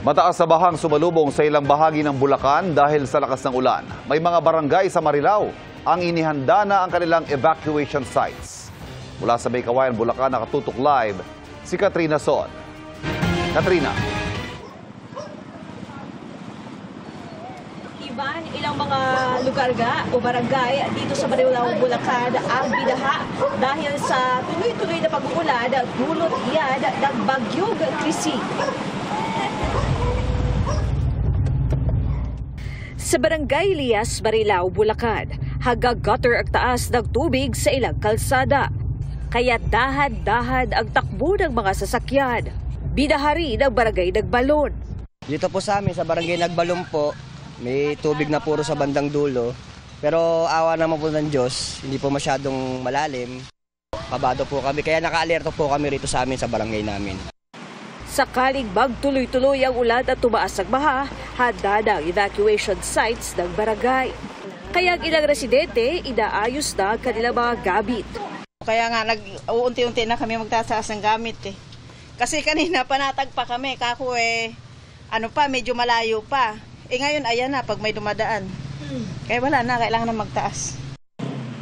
Mataas na bahang sumalubong sa ilang bahagi ng Bulacan dahil sa lakas ng ulan. May mga barangay sa Marilao ang inihanda na ang kanilang evacuation sites. Mula sa Baykawayan, Bulacan, nakatutok live si Katrina Son. Katrina. Ivan, ilang mga lugar o barangay dito sa Marilao, Bulacan ang binaha dahil sa tuloy-tuloy na pag-uulan dulot yan ng bagyong Krising. Sa Barangay Lias, Marilao, Bulacan, hanggang gutter ang taas ng tubig sa ilang kalsada. Kaya dahan-dahan ang takbo ng mga sasakyan. Binahari ng Barangay Nagbalon. Dito po sa amin, sa Barangay Nagbalon po, may tubig na puro sa bandang dulo. Pero awa naman po ng Diyos, hindi po masyadong malalim. Kabado po kami, kaya naka-alerto po kami rito sa amin sa barangay namin. Sakaling magtuloy-tuloy ang ulan at tumaas ang baha, handa na ang evacuation sites ng barangay. Kaya ang ilang residente, inaayos na ang kanilang mga gamit. Kaya nga nag-uunti-unti na kami magtataas ng gamit eh. Kasi kanina panatag pa kami, kako medyo malayo pa. Ngayon ayan na pag may dumadaan. Kaya wala na, kailangan na magtaas.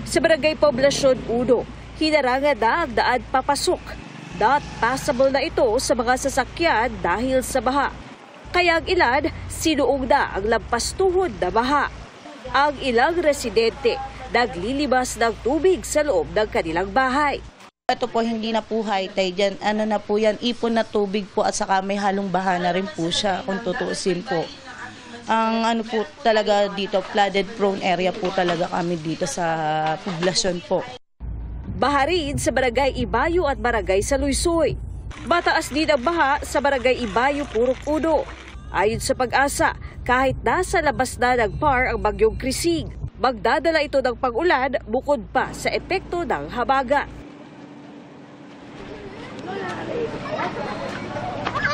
Sa Barangay Poblasyon 1, hinarangan na ang daan papasok. Not passable na ito sa mga sasakyan dahil sa baha. Kaya ang ilan, sinuong na ang lampas tuhod na baha. Ang ilang residente, naglilibas ng tubig sa loob ng kanilang bahay. Ito po hindi na po high tide yan. Ano na po yan, ipon na tubig po at saka may halong baha na rin po siya kung tutuusin po. Ang po talaga dito, flooded prone area po talaga kami dito sa poblasyon po. Baha rin sa Barangay Ibayo at Barangay Saluisoy. Mataas din ang baha sa Barangay Ibayo Purok 1. Ayon sa Pag-asa, kahit nasa labas na ng PAR ang bagyong Krising, magdadala ito ng pag-ulan bukod pa sa epekto ng habagat.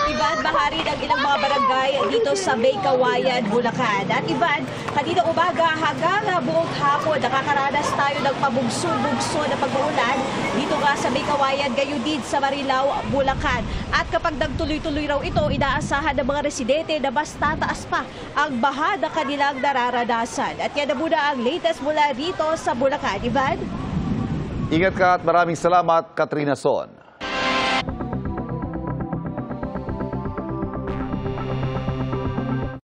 Ivan, bahari ng ilang mga barangay dito sa Baykawayan, Bulacan. At Ivan, kanina umaga hanggang buong hapon, nakakaranas tayo ng pabugso-bugso na pag-uulan dito nga sa Baykawayan, gayon din sa Marilao, Bulacan. At kapag nagtuloy-tuloy raw ito, inaasahan ng mga residente na mas tataas pa ang baha na kanilang nararanasan. At yan na muna ang latest mula dito sa Bulacan. Ivan? Ingat ka at maraming salamat, Katrina Son.